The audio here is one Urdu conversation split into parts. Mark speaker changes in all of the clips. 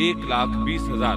Speaker 1: 1,20,000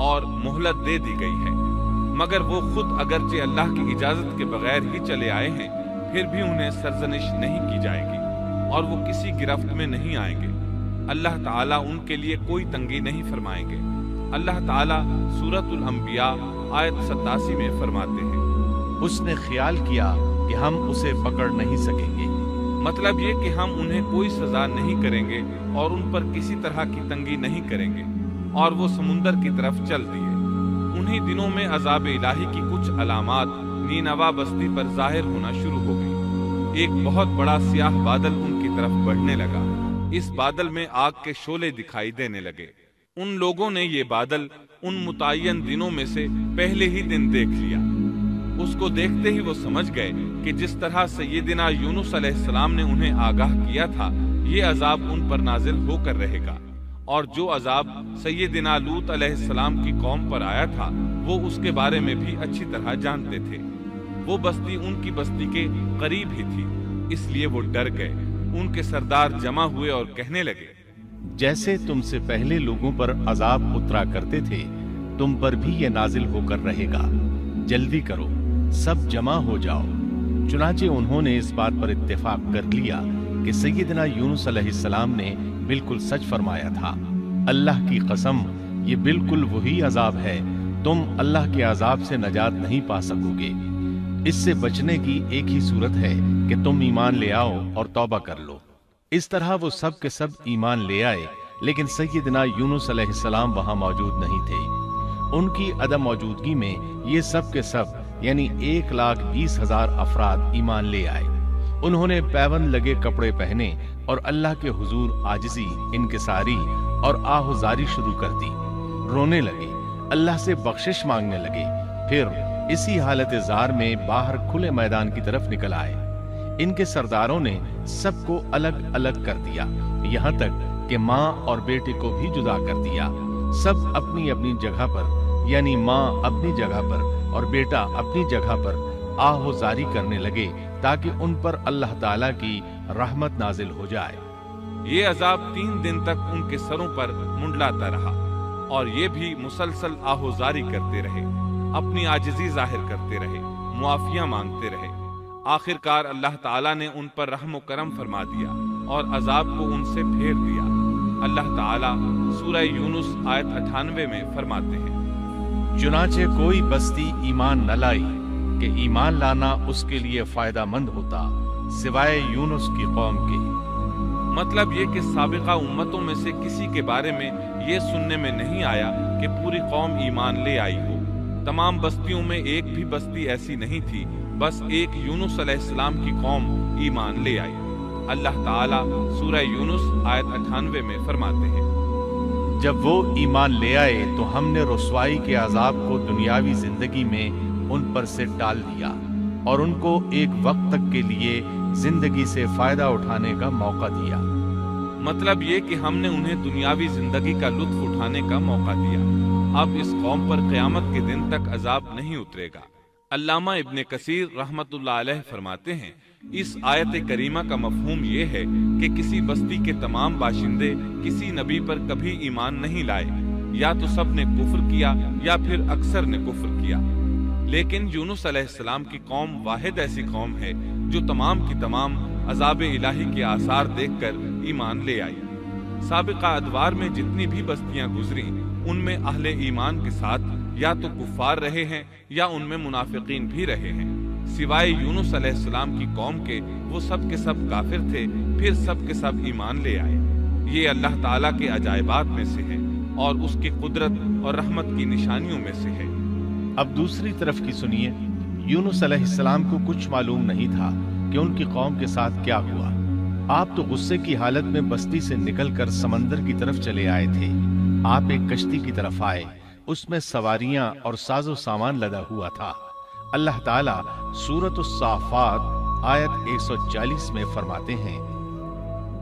Speaker 1: اور مہلت دے دی گئی ہے، مگر وہ خود اگرچہ اللہ کی اجازت کے بغیر ہی چلے آئے ہیں، پھر بھی انہیں سرزنش نہیں کی جائے گی اور وہ کسی گرفت میں نہیں آئیں گے۔ اللہ تعالیٰ ان کے لیے کوئی تنگی نہیں فرمائیں گے۔ اللہ تعالیٰ سورۃ الانبیاء آیت 87 میں فرماتے ہیں،
Speaker 2: اس نے خیال کیا کہ ہم اسے پکڑ نہیں سکیں گے۔
Speaker 1: مطلب یہ کہ ہم انہیں کوئی سزا نہیں کریں گے اور ان پر کسی طرح کی تنگی نہیں کریں گے، اور وہ سمندر کی طرف چل دیے۔ انہی دنوں میں عذاب الہی کی کچھ علامات نینوا بستی پر ظاہر ہونا شروع ہو گئی۔ ایک بہت بڑا سیاہ بادل ان کی طرف بڑھنے لگا۔ اس بادل میں آگ کے شعلے دکھائی دینے لگے۔ ان لوگوں نے یہ بادل ان متعین دنوں میں سے پہلے ہی دن دیکھ لیا۔ اس کو دیکھتے ہی وہ سمجھ گئے کہ جس طرح سیدنا یونس علیہ السلام نے انہیں آگاہ کیا تھا، یہ عذاب ان پر نازل ہو کر رہے گا، اور جو عذاب سیدنا لوط علیہ السلام کی قوم پر آیا تھا وہ اس کے بارے میں بھی اچھی طرح جانتے تھے۔ وہ بستی ان کی بستی کے قریب ہی تھی، اس لیے وہ ڈر گئے۔ ان کے سردار جمع ہوئے اور کہنے لگے،
Speaker 2: جیسے تم سے پہلے لوگوں پر عذاب اترا کرتے تھے، تم پر بھی یہ نازل ہو کر رہے گا، جلدی کرو، سب جمع ہو جاؤ۔ چنانچہ انہوں نے اس بات پر اتفاق کر لیا کہ سیدنا یونس علیہ السلام نے بالکل سچ فرمایا تھا۔ اللہ کی قسم، یہ بالکل وہی عذاب ہے، تم اللہ کے عذاب سے نجات نہیں پا سکو گے۔ اس سے بچنے کی ایک ہی صورت ہے کہ تم ایمان لے آؤ اور توبہ کر لو۔ اس طرح وہ سب کے سب ایمان لے آئے، لیکن سیدنا یونس علیہ السلام وہاں موجود نہیں تھے۔ ان کی عدم موجودگی میں یہ سب کے سب یعنی 1,20,000 افراد ایمان لے آئے۔ انہوں نے پیوند لگے کپڑے پہنے اور اللہ کے حضور عاجزی، انکساری اور آہوزاری شروع کر دی، رونے لگے، اللہ سے بخشش مانگنے لگے، پھر اسی حالت زار میں باہر کھلے میدان کی طرف نکل آئے۔ ان کے سرداروں نے سب کو الگ الگ کر دیا، یہاں تک کہ ماں اور بیٹے کو بھی جدا کر دیا۔ سب اپنی اپنی جگہ پر، یعنی ماں اپنی جگہ پر اور بیٹا اپنی جگہ پر آہوزاری کرنے لگے تاکہ ان پر اللہ تعالیٰ کی رحمت نازل ہو جائے۔
Speaker 1: یہ عذاب 3 دن تک ان کے سروں پر منڈلاتا رہا، اور یہ بھی مسلسل آہوزاری کرتے رہے، اپنی عاجزی ظاہر کرتے رہے، معافیاں مانگتے رہے۔ آخر کار اللہ تعالیٰ نے ان پر رحم و کرم فرما دیا اور عذاب کو ان سے پھیر دیا۔ اللہ تعالیٰ سورہ یونس آیت 98 میں فرماتے ہیں،
Speaker 2: چنانچہ کوئی بستی ایمان نہ لائی کہ ایمان لانا اس کے لیے فائدہ مند ہوتا، سوائے یونس کی قوم کے۔
Speaker 1: مطلب یہ کہ سابقہ امتوں میں سے کسی کے بارے میں یہ سننے میں نہیں آیا کہ پوری قوم ایمان لے آئی ہو۔ تمام بستیوں میں ایک بھی بستی ایسی نہیں تھی، بس ایک یونس علیہ السلام کی قوم ایمان لے آئی۔ اللہ تعالیٰ سورہ یونس آیت 98 میں فرماتے ہیں،
Speaker 2: جب وہ ایمان لے آئے تو ہم نے رسوائی کے عذاب کو دنیاوی زندگی میں ان پر سے ٹال دیا اور ان کو ایک وقت تک کے لیے زندگی سے فائدہ اٹھانے کا موقع دیا۔
Speaker 1: مطلب یہ کہ ہم نے انہیں دنیاوی زندگی کا لطف اٹھانے کا موقع دیا۔ اب اس قوم پر قیامت کے دن تک عذاب نہیں اترے گا۔ علامہ ابن کثیر رحمت اللہ علیہ فرماتے ہیں، اس آیت کریمہ کا مفہوم یہ ہے کہ کسی بستی کے تمام باشندے کسی نبی پر کبھی ایمان نہیں لائے، یا تو سب نے کفر کیا یا پھر اکثر نے کفر کیا۔ لیکن یونس علیہ السلام کی قوم واحد ایسی قوم ہے جو تمام کی تمام عذاب الہی کے آثار دیکھ کر ایمان لے آئی۔ سابقہ ادوار میں جتنی بھی بستیاں گزری، ان میں اہل ایمان کے ساتھ یا تو کفار رہے ہیں یا ان میں منافقین بھی رہے ہیں۔ سوائے یونس علیہ السلام کی قوم کے وہ سب کے سب کافر تھے، پھر سب کے سب ایمان لے آئے۔ یہ اللہ تعالیٰ کے عجائبات میں سے ہے اور اس کی قدرت اور رحمت کی نشانیوں میں سے ہے۔
Speaker 2: اب دوسری طرف کی سنیے، یونس علیہ السلام کو کچھ معلوم نہیں تھا کہ ان کی قوم کے ساتھ کیا ہوا۔ آپ تو غصے کی حالت میں بستی سے نکل کر سمندر کی طرف چلے آئے تھے۔ آپ ایک کشتی کی طرف آئے، اس میں سواریاں اور ساز و سامان لدا ہوا تھا۔ اللہ تعالیٰ سورۃ الصافات آیت 140 میں فرماتے ہیں،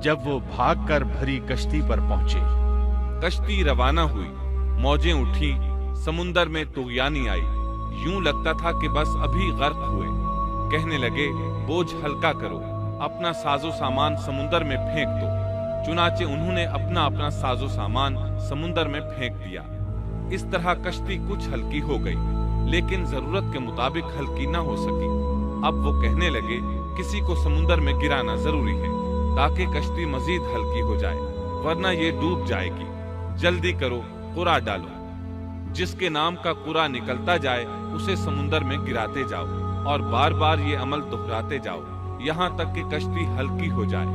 Speaker 2: جب وہ بھاگ کر بھری کشتی پر پہنچے،
Speaker 1: کشتی روانہ ہوئی، موجیں اٹھیں، سمندر میں طغیانی آئی، یوں لگتا تھا کہ بس ابھی غرق ہوئے۔ کہنے لگے، بوجھ ہلکا کرو، اپنا ساز و سامان سمندر میں پھینک دو۔ چنانچہ انہوں نے اپنا ساز و سامان سمندر میں پھینک دیا۔ اس طرح کشتی کچھ ہلکی ہو گئی، لیکن ضرورت کے مطابق ہلکی نہ ہو سکی۔ اب وہ کہنے لگے کسی کو سمندر میں گرانا ضروری ہے تاکہ کشتی مزید ہلکی ہو جائے، ورنہ یہ ڈوب جائے گی۔ جلدی کرو، قرعہ ڈالو، جس کے نام کا قرعہ نکلتا جائے اسے سمندر میں گراتے جاؤ اور بار بار یہ عمل دہراتے جاؤ یہاں تک کہ کشتی ہلکی ہو جائے۔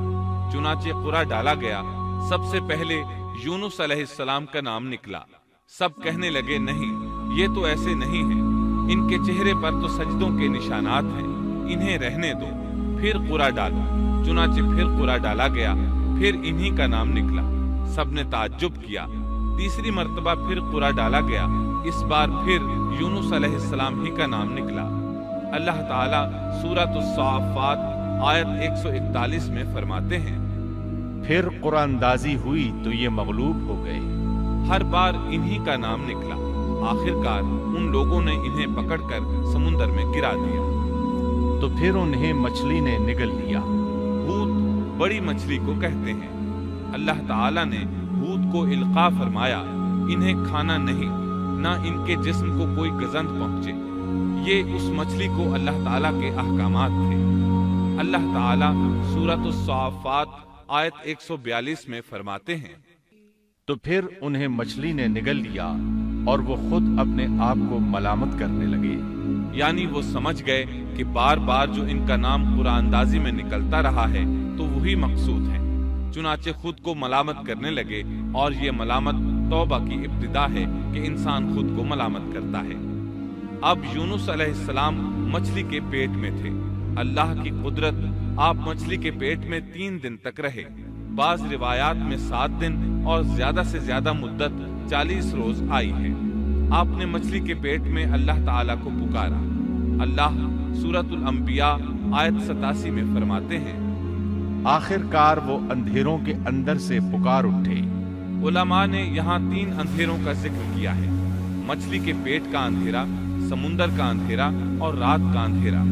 Speaker 1: چنانچہ قرعہ ڈالا گیا۔ سب سے پہلے یونس علیہ السلام کا نام نکلا۔ سب کہنے لگے نہیں، یہ تو ایسے نہیں ہیں، ان کے چہرے پر تو سجدوں کے نشانات ہیں، انہیں رہنے دو، پھر قرعہ ڈالو۔ چنانچہ پھر قرعہ ڈالا گیا، پھر انہی کا نام نکلا۔ سب نے تعجب کیا۔ تیسری مرتبہ پھر قرعہ ڈالا گیا، اس بار پھر یونس علیہ السلام ہی کا نام نکلا۔ اللہ تعالیٰ سورۃ الصافات آیت 141 میں فرماتے ہیں،
Speaker 2: پھر قرآن اندازی ہوئی تو یہ مغلوب ہو گئے۔
Speaker 1: ہر بار انہی کا نام نکلا۔ آخرکار ان لوگوں نے انہیں پکڑ کر سمندر میں گرا دیا۔
Speaker 2: تو پھر انہیں مچھلی نے نگل لیا۔
Speaker 1: حوت بڑی مچھلی کو کہتے ہیں۔ اللہ تعالیٰ نے حوت کو القاء فرمایا، انہیں کھانا نہیں، نہ ان کے جسم کو کوئی گزند پہنچے۔ یہ اس مچھلی کو اللہ تعالیٰ کے احکامات تھے۔ اللہ تعالیٰ سورۃ الصافات آیت 142 میں فرماتے ہیں،
Speaker 2: تو پھر انہیں مچھلی نے نگل لیا اور وہ خود اپنے آپ کو ملامت کرنے لگے۔
Speaker 1: یعنی وہ سمجھ گئے کہ بار بار جو ان کا نام قرآن اندازی میں نکلتا رہا ہے تو وہی مقصود ہے، چنانچہ خود کو ملامت کرنے لگے، اور یہ ملامت توبہ کی ابتدا ہے کہ انسان خود کو ملامت کرتا ہے۔ اب یونس علیہ السلام مچھلی کے پیٹ میں تھے۔ اللہ کی قدرت، آپ مچھلی کے پیٹ میں 3 دن تک رہے، بعض روایات میں 7 دن اور زیادہ سے زیادہ مدت 40 روز آئی ہے۔ آپ نے مچھلی کے پیٹ میں اللہ تعالیٰ کو پکارا۔ اللہ سورۃ الانبیاء آیت 87 میں فرماتے ہیں،
Speaker 2: آخر کار وہ اندھیروں کے اندر سے پکار اٹھے۔
Speaker 1: علماء نے یہاں 3 اندھیروں کا ذکر کیا ہے، مچھلی کے پیٹ کا اندھیرا، سمندر کا اندھیرا اور رات کا اندھیرا۔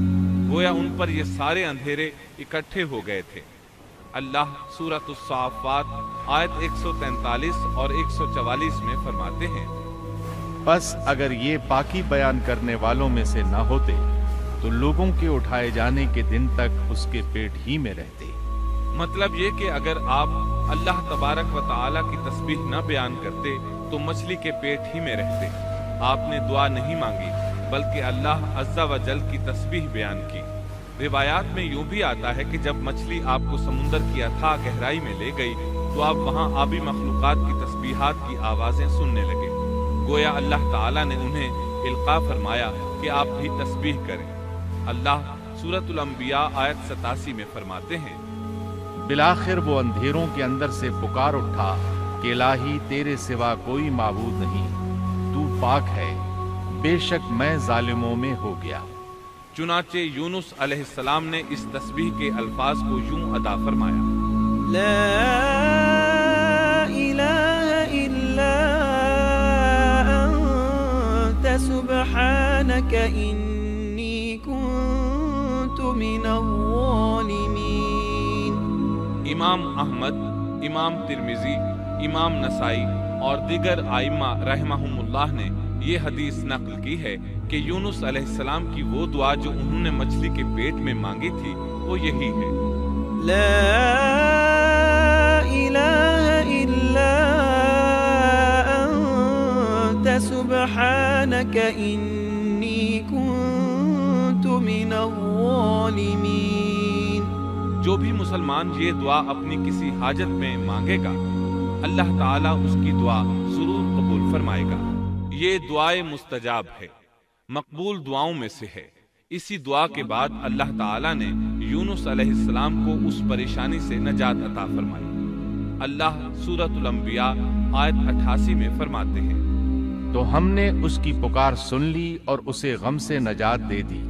Speaker 1: گویا ان پر یہ سارے اندھیرے اکٹھے ہو گئے تھے۔ اللہ سورۃ الصافات آیت 143 اور 144 میں فرماتے ہیں،
Speaker 2: بس اگر یہ پاکی بیان کرنے والوں میں سے نہ ہوتے تو لوگوں کے اٹھائے جانے کے دن تک اس کے پیٹ ہی میں رہتے۔
Speaker 1: مطلب یہ کہ اگر آپ اللہ تبارک و تعالیٰ کی تسبیح نہ بیان کرتے تو مچھلی کے پیٹ ہی میں رہتے۔ آپ نے دعا نہیں مانگی بلکہ اللہ عز و جل کی تسبیح بیان کی۔ روایات میں یوں بھی آتا ہے کہ جب مچھلی آپ کو سمندر کی اتھاہ گہرائی میں لے گئی تو آپ وہاں آبی مخلوقات کی تسبیحات کی آوازیں سننے لگے۔ گویا اللہ تعالیٰ نے انہیں القاء فرمایا کہ آپ بھی تسبیح کریں۔ اللہ سورۃ الانبیاء آیت 87 میں فرماتے ہیں،
Speaker 2: بالآخر وہ اندھیروں کے اندر سے پکار اٹھا کہ الہی تیرے سوا کوئی معبود نہیں، تو پاک ہے، بے شک میں ظالموں میں ہو گیا۔
Speaker 1: چنانچہ یونس علیہ السلام نے اس تسبیح کے الفاظ کو یوں ادا فرمایا،
Speaker 3: لا الہ الا انت سبحانک انی کنت من الظالمین۔
Speaker 1: امام احمد، امام ترمذی، امام نسائی اور دیگر ائمہ رحمہم اللہ نے یہ حدیث نقل کی ہے کہ یونس علیہ السلام کی وہ دعا جو انہوں نے مچھلی کے پیٹ میں مانگی تھی وہ یہی ہے،
Speaker 3: لا الہ الا انت سبحانک انی کنت من الظالمین۔
Speaker 1: جو بھی مسلمان یہ دعا اپنی کسی حاجت میں مانگے گا اللہ تعالیٰ اس کی دعا ضرور قبول فرمائے گا۔ یہ دعائے مستجاب ہے، مقبول دعاؤں میں سے ہے۔ اسی دعا کے بعد اللہ تعالیٰ نے یونس علیہ السلام کو اس پریشانی سے نجات عطا فرمائی۔ اللہ سورۃ الانبیاء آیت 88 میں فرماتے ہیں،
Speaker 2: تو ہم نے اس کی پکار سن لی اور اسے غم سے نجات دے دی،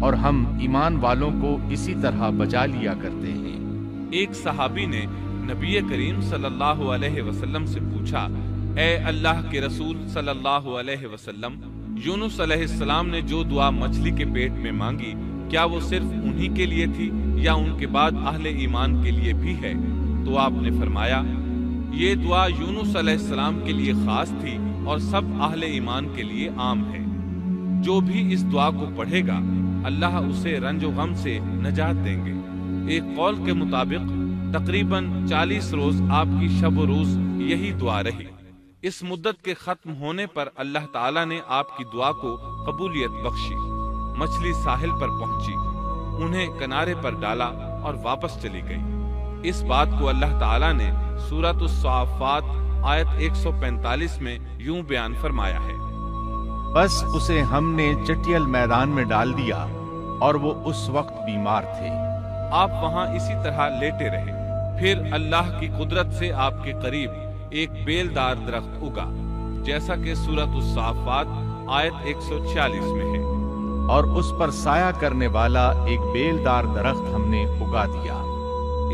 Speaker 2: اور ہم ایمان والوں کو اسی طرح بچا لیا کرتے ہیں۔
Speaker 1: ایک صحابی نے نبی کریم صلی اللہ علیہ وسلم سے پوچھا، اے اللہ کے رسول صلی اللہ علیہ وسلم، یونس علیہ السلام نے جو دعا مچھلی کے پیٹ میں مانگی کیا وہ صرف انہی کے لیے تھی یا ان کے بعد اہل ایمان کے لیے بھی ہے؟ تو آپ نے فرمایا، یہ دعا یونس علیہ السلام کے لیے خاص تھی اور سب اہل ایمان کے لیے عام ہے۔ جو بھی اس دعا کو پڑھے گا اللہ اسے رنج و غم سے نجات دیں گے۔ ایک قول کے مطابق تقریباً 40 روز آپ کی شب و روز یہی دعا رہی۔ اس مدت کے ختم ہونے پر اللہ تعالیٰ نے آپ کی دعا کو قبولیت بخشی۔ مچھلی ساحل پر پہنچی، انہیں کنارے پر ڈالا اور واپس چلی گئی۔ اس بات کو اللہ تعالیٰ نے سورۃ الصافات آیت 145 میں یوں بیان فرمایا ہے،
Speaker 2: بس اسے ہم نے چٹیل میدان میں ڈال دیا اور وہ اس وقت بیمار تھے۔
Speaker 1: آپ وہاں اسی طرح لیٹے رہے، پھر اللہ کی قدرت سے آپ کے قریب ایک بیل دار درخت اگا، جیسا کہ سورۃ الصافات آیت 146 میں ہے،
Speaker 2: اور اس پر سایہ کرنے والا ایک بیل دار درخت ہم نے اگا دیا۔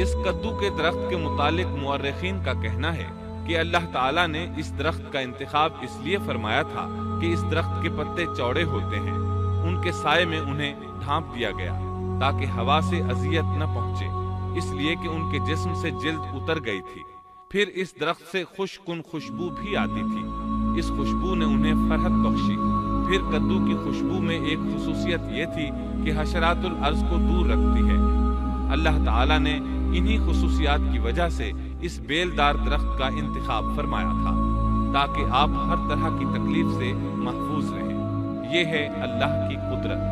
Speaker 1: اس کدو کے درخت کے متعلق مورخین کا کہنا ہے کہ اللہ تعالیٰ نے اس درخت کا انتخاب اس لیے فرمایا تھا کہ اس درخت کے پتے چوڑے ہوتے ہیں، ان کے سائے میں انہیں ڈھانپ دیا گیا تاکہ ہوا سے اذیت نہ پہنچے، اس لیے کہ ان کے جسم سے جلد اتر گئی تھی۔ پھر اس درخت سے خوشکن خوشبو بھی آتی تھی، اس خوشبو نے انہیں فرحت بخشی۔ پھر کدو کی خوشبو میں ایک خصوصیت یہ تھی کہ حشرات الارض کو دور رکھتی ہے۔ اللہ تعالیٰ نے انہی خصوصیات کی وجہ سے اس بیل دار درخت کا انتخاب فرمایا تھا تاکہ آپ ہر طرح کی تکلیف سے محفوظ رہیں۔ یہ ہے اللہ کی قدرت،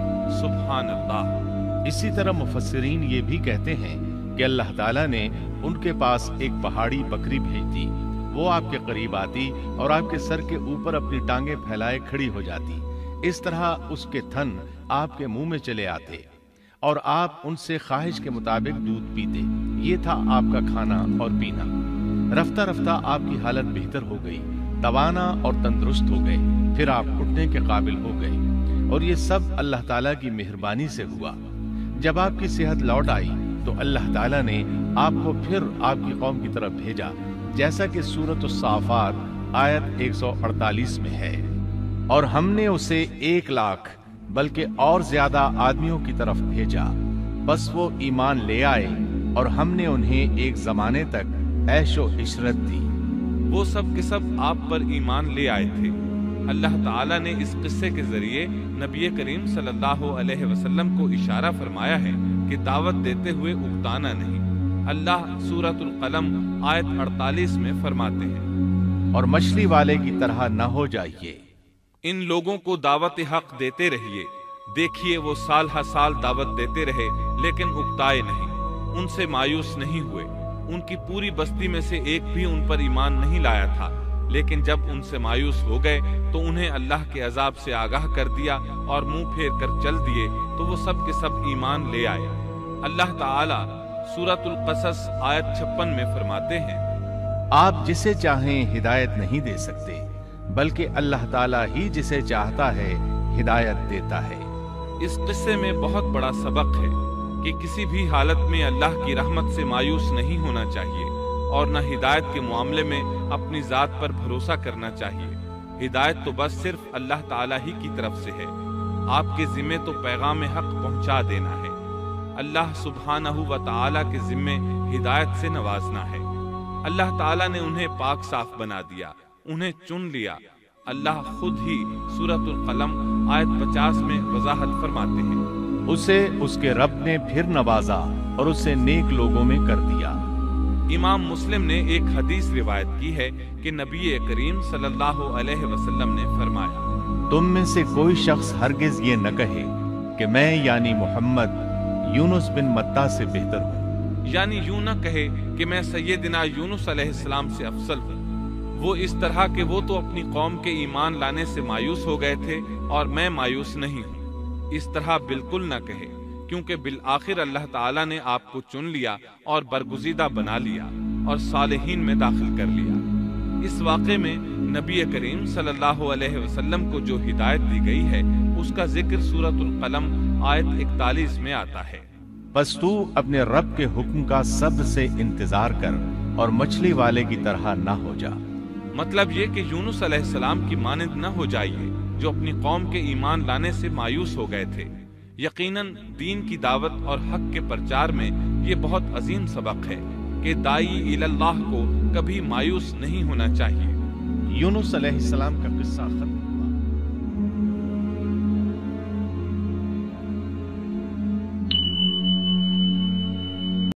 Speaker 1: سبحان اللہ۔
Speaker 2: اسی طرح مفسرین یہ بھی کہتے ہیں کہ اللہ تعالیٰ نے ان کے پاس ایک پہاڑی بکری بھیج دی، وہ آپ کے قریب آتی اور آپ کے سر کے اوپر اپنی ٹانگیں پھیلائے کھڑی ہو جاتی۔ اس طرح اس کے تھن آپ کے منہ میں چلے آتے اور آپ ان سے خواہش کے مطابق دودھ پیتے۔ یہ تھا آپ کا کھانا اور پینا۔ رفتہ رفتہ آپ کی حالت بہتر ہو گئی، توانا اور تندرست ہو گئے، پھر آپ اٹھنے کے قابل ہو گئے، اور یہ سب اللہ تعالیٰ کی مہربانی سے ہوا۔ جب آپ کی صحت لوٹ آئی تو اللہ تعالیٰ نے آپ کو پھر آپ کی قوم کی طرف بھیجا، جیسا کہ سورۃ الصافات آیت 148 میں ہے، اور ہم نے اسے 1 لاکھ بلکہ اور زیادہ آدمیوں کی طرف بھیجا، بس وہ ایمان لے آئے اور ہم نے انہیں ایک زمانے تک عیش و عشرت دی۔
Speaker 1: وہ سب کے سب آپ پر ایمان لے آئے تھے۔ اللہ تعالیٰ نے اس قصے کے ذریعے نبی کریم صلی اللہ علیہ وسلم کو اشارہ فرمایا ہے کہ دعوت دیتے ہوئے اکتانا نہیں۔ اللہ سورۃ القلم آیت 48 میں فرماتے ہیں،
Speaker 2: اور مچھلی والے کی طرح نہ ہو جائیے۔
Speaker 1: ان لوگوں کو دعوت حق دیتے رہیے، دیکھیے وہ سال ہر سال دعوت دیتے رہے لیکن اکتائے نہیں، ان سے مایوس نہیں ہوئے۔ ان کی پوری بستی میں سے ایک بھی ان پر ایمان نہیں لایا تھا، لیکن جب ان سے مایوس ہو گئے تو انہیں اللہ کے عذاب سے آگاہ کر دیا اور منہ پھیر کر چل دیے تو وہ سب کے سب ایمان لے آئے۔ اللہ تعالیٰ سورۃ القصص آیت 56 میں فرماتے ہیں،
Speaker 2: آپ جسے چاہیں ہدایت نہیں دے سکتے، بلکہ اللہ تعالیٰ ہی جسے چاہتا ہے ہدایت دیتا ہے۔
Speaker 1: اس قصے میں بہت بڑا سبق ہے کہ کسی بھی حالت میں اللہ کی رحمت سے مایوس نہیں ہونا چاہیے اور نہ ہدایت کے معاملے میں اپنی ذات پر بھروسہ کرنا چاہیے۔ ہدایت تو بس صرف اللہ تعالیٰ ہی کی طرف سے ہے، آپ کے ذمے تو پیغام حق پہنچا دینا ہے۔ اللہ سبحانہ و تعالیٰ کے ذمے ہدایت سے نوازنا ہے۔ اللہ تعالیٰ نے انہیں پاک صاف بنا دیا، انہیں چن لیا۔ اللہ خود ہی سورۃ القلم آیت 50 میں وضاحت فرماتے ہیں،
Speaker 2: اسے اس کے رب نے پھر نوازا اور اسے نیک لوگوں میں کر دیا۔
Speaker 1: امام مسلم نے ایک حدیث روایت کی ہے کہ نبی کریم صلی اللہ علیہ وسلم نے فرمایا،
Speaker 2: تم میں سے کوئی شخص ہرگز یہ نہ کہے کہ میں یعنی محمد یونس بن متیٰ سے بہتر ہوں،
Speaker 1: یعنی یوں نہ کہے کہ میں سیدنا یونس علیہ السلام سے افضل ہوں، وہ اس طرح کہ وہ تو اپنی قوم کے ایمان لانے سے مایوس ہو گئے تھے اور میں مایوس نہیں ہوں۔ اس طرح بالکل نہ کہے، کیونکہ بالآخر اللہ تعالیٰ نے آپ کو چن لیا اور برگزیدہ بنا لیا اور صالحین میں داخل کر لیا۔ اس واقعے میں نبی کریم صلی اللہ علیہ وسلم کو جو ہدایت دی گئی ہے اس کا ذکر سورۃ القلم آیت 41 میں آتا ہے،
Speaker 2: بس تو اپنے رب کے حکم کا صبر سے انتظار کر اور مچھلی والے کی طرح نہ ہو جا۔
Speaker 1: مطلب یہ کہ یونس علیہ السلام کی مانند نہ ہو جائیے جو اپنی قوم کے ایمان لانے سے مایوس ہو گئے تھے۔ یقیناً دین کی دعوت اور حق کے پرچار میں یہ بہت عظیم سبق ہے کہ داعی الی اللہ کو کبھی مایوس نہیں ہونا چاہیے۔
Speaker 2: یونس علیہ السلام کا قصہ ختم